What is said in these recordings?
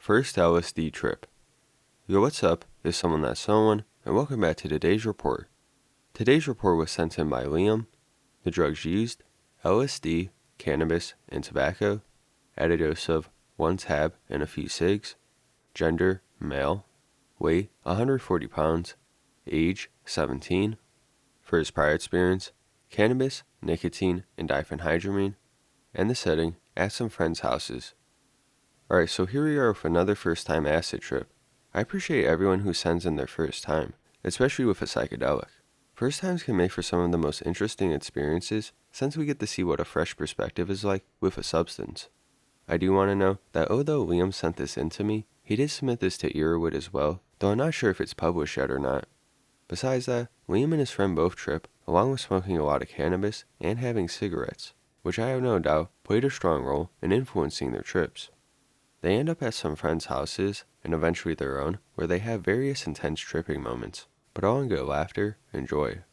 First LSD trip. Yo, what's up? It's someone that's someone, and welcome back to today's report. Today's report was sent in by Liam. The drugs used: LSD, cannabis, and tobacco, at a dose of 1 tab and a few cigs. Gender, male. Weight, 140 pounds. Age, 17. For his prior experience: cannabis, nicotine, and diphenhydramine. And the setting: at some friends' houses. Alright, so here we are with another first time acid trip. I appreciate everyone who sends in their first time, especially with a psychedelic. First times can make for some of the most interesting experiences, since we get to see what a fresh perspective is like with a substance. I do want to know that although Liam sent this in to me, he did submit this to ETHEREUM as well, though I'm not sure if it's published yet or not. Besides that, Liam and his friend both trip, along with smoking a lot of cannabis and having cigarettes, which I have no doubt played a strong role in influencing their trips. They end up at some friends' houses, and eventually their own, where they have various intense tripping moments, but all in good laughter and joy.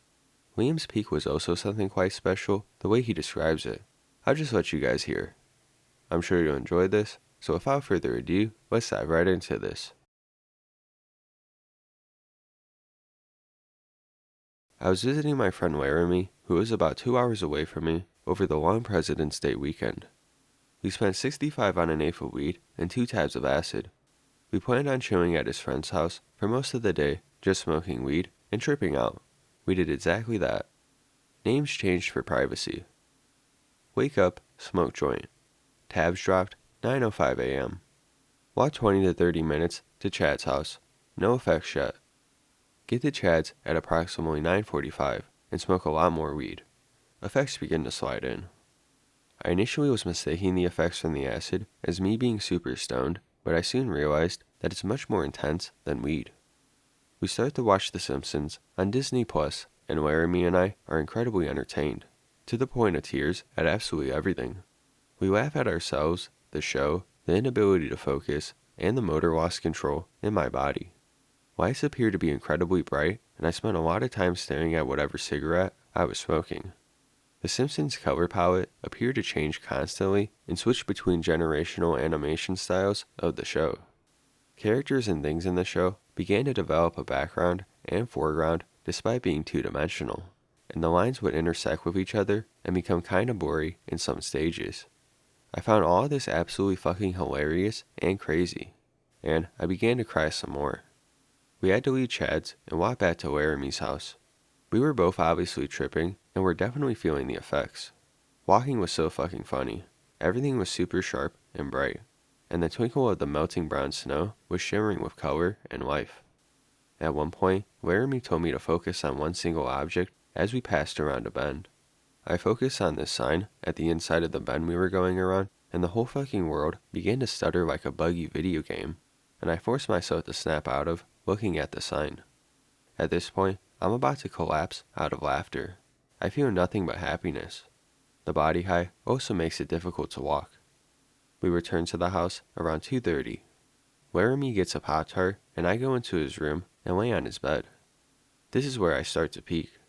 Liam's peak was also something quite special, the way he describes it. I'll just let you guys hear. I'm sure you'll enjoy this, so without further ado, let's dive right into this. I was visiting my friend Laramie, who was about 2 hours away from me, over the long President's Day weekend. We spent $65 on an eighth of weed and 2 tabs of acid. We planned on chilling at his friend's house for most of the day, just smoking weed and tripping out. We did exactly that. Names changed for privacy. Wake up, smoke joint. Tabs dropped, 9:05 a.m. Walk 20 to 30 minutes to Chad's house. No effects yet. Get to Chad's at approximately 9:45 and smoke a lot more weed. Effects begin to slide in. I initially was mistaking the effects from the acid as me being super stoned, but I soon realized that it's much more intense than weed. We start to watch The Simpsons on Disney Plus, and Laramie and I are incredibly entertained, to the point of tears at absolutely everything. We laugh at ourselves, the show, the inability to focus, and the motor loss control in my body. Lights appear to be incredibly bright, and I spent a lot of time staring at whatever cigarette I was smoking. The Simpsons color palette appeared to change constantly and switch between generational animation styles of the show. Characters and things in the show began to develop a background and foreground despite being two-dimensional, and the lines would intersect with each other and become kinda blurry in some stages. I found all of this absolutely fucking hilarious and crazy, and I began to cry some more. We had to leave Chad's and walk back to Laramie's house. We were both obviously tripping, and were definitely feeling the effects. Walking was so fucking funny. Everything was super sharp and bright, and the twinkle of the melting brown snow was shimmering with color and life. At one point, Laramie told me to focus on one single object as we passed around a bend. I focused on this sign at the inside of the bend we were going around, and the whole fucking world began to stutter like a buggy video game, and I forced myself to snap out of looking at the sign. At this point, I'm about to collapse out of laughter. I feel nothing but happiness. The body high also makes it difficult to walk. We return to the house around 2:30. Laramie gets a Pop-Tart, and I go into his room and lay on his bed. This is where I start to peak.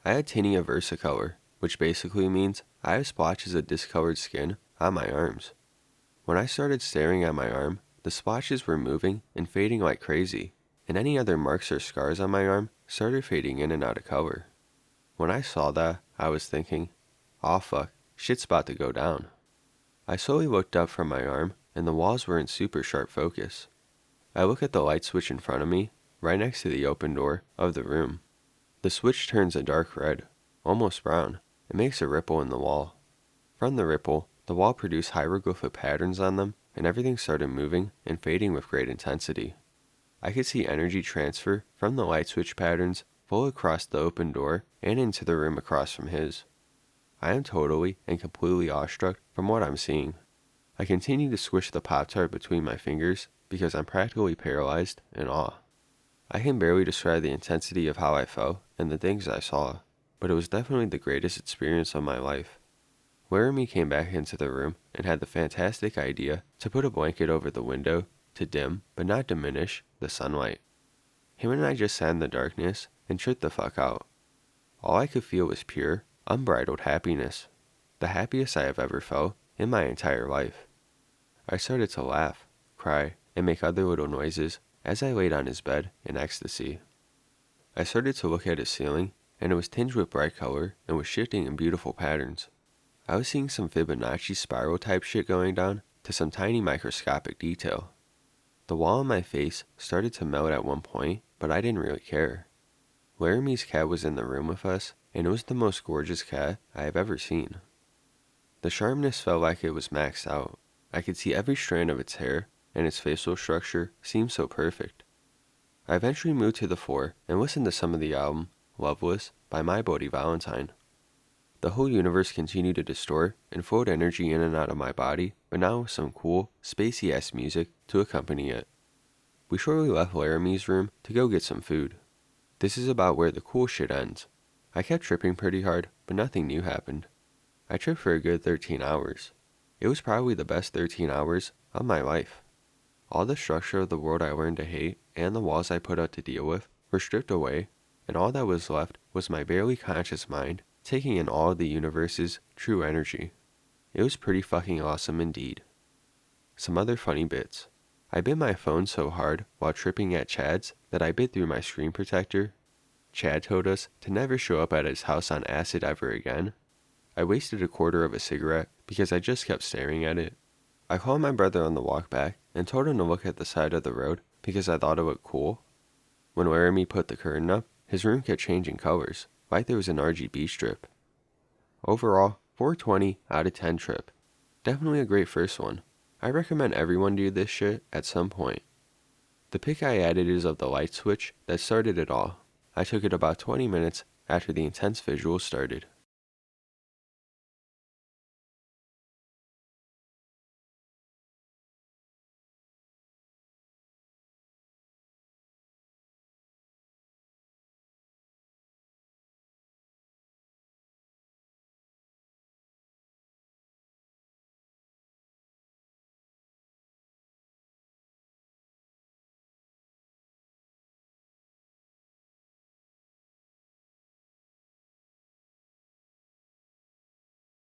I had tinea versicolor, which basically means I have splotches of discolored skin on my arms. When I started staring at my arm, the splotches were moving and fading like crazy, and any other marks or scars on my arm started fading in and out of color. When I saw that, I was thinking, aw fuck, shit's about to go down. I slowly looked up from my arm, and the walls were in super sharp focus. I look at the light switch in front of me, right next to the open door of the room. The switch turns a dark red, almost brown, and makes a ripple in the wall. From the ripple, the wall produced hieroglyphic patterns on them, and everything started moving and fading with great intensity. I could see energy transfer from the light switch patterns full across the open door and into the room across from his. I am totally and completely awestruck from what I'm seeing. I continue to squish the Pop-Tart between my fingers because I'm practically paralyzed in awe. I can barely describe the intensity of how I felt and the things I saw, but it was definitely the greatest experience of my life. Laramie came back into the room and had the fantastic idea to put a blanket over the window to dim, but not diminish, the sunlight. Him and I just sat in the darkness and tripped the fuck out. All I could feel was pure, unbridled happiness. The happiest I have ever felt in my entire life. I started to laugh, cry, and make other little noises as I laid on his bed in ecstasy. I started to look at his ceiling, and it was tinged with bright color and was shifting in beautiful patterns. I was seeing some Fibonacci spiral type shit going down to some tiny microscopic detail. The wall on my face started to melt at one point, but I didn't really care. Laramie's cat was in the room with us, and it was the most gorgeous cat I have ever seen. The sharpness felt like it was maxed out. I could see every strand of its hair, and its facial structure seemed so perfect. I eventually moved to the floor and listened to some of the album, Loveless, by My Bloody Valentine. The whole universe continued to distort and float energy in and out of my body, but now with some cool, spacey-ass music to accompany it. We shortly left Laramie's room to go get some food. This is about where the cool shit ends. I kept tripping pretty hard, but nothing new happened. I tripped for a good 13 hours. It was probably the best 13 hours of my life. All the structure of the world I learned to hate and the walls I put out to deal with were stripped away, and all that was left was my barely conscious mind taking in all of the universe's true energy. It was pretty fucking awesome indeed. Some other funny bits. I bit my phone so hard while tripping at Chad's that I bit through my screen protector. Chad told us to never show up at his house on acid ever again. I wasted a quarter of a cigarette because I just kept staring at it. I called my brother on the walk back and told him to look at the side of the road because I thought it looked cool. When Laramie put the curtain up, his room kept changing colors, like there was an RGB strip. Overall, 420 out of 10 trip. Definitely a great first one. I recommend everyone do this shit at some point. The pic I added is of the light switch that started it all. I took it about 20 minutes after the intense visuals started.